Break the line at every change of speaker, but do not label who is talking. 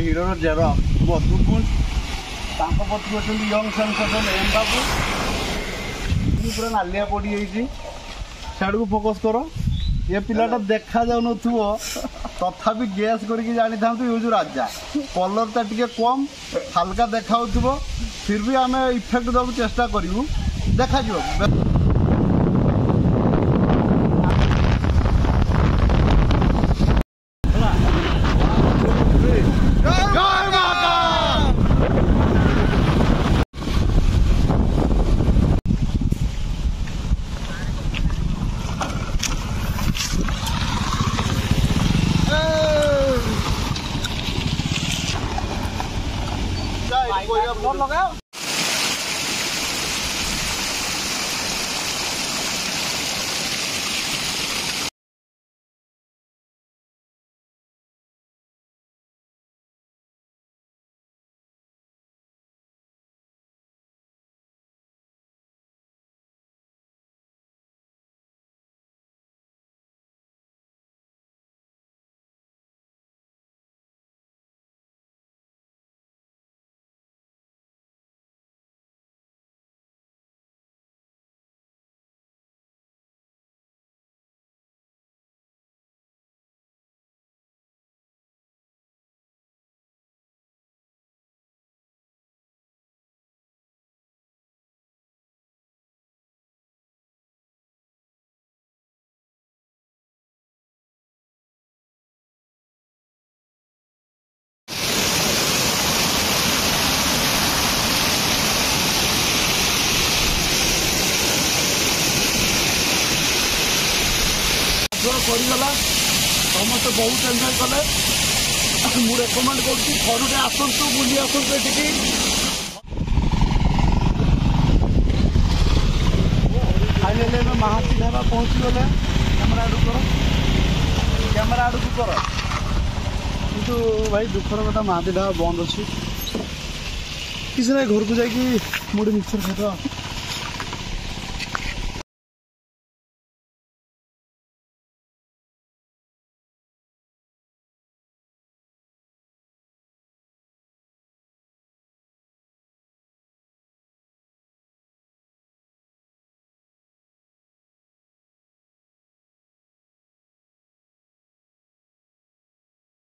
हिरोर Xerox Madhukunj पति अच्छा young sensation M बाबू पूरा नालिया पड़ी जाइए सियाड़ को फोकस कर ये पिलाटा देखा जाऊन तथापि गैस करके जानी था ये राजा कलरटा टी कम हल्का देखा फिर भी आम इफेक्ट देव चेष्टा करूँ देखा लगाओ करगला समस्त बहुत एंजय कले मुझे रेकमेंड करुटे आसतु बुली आसतु ये फाइनाली महाती ढाबा पहुँची गले कैमेरा आड़ को कर किंतु भाई दुखर कथा महाती ढाबा बंद अच्छी किसी ना घर को जाकि मुझे मिक्सर खाता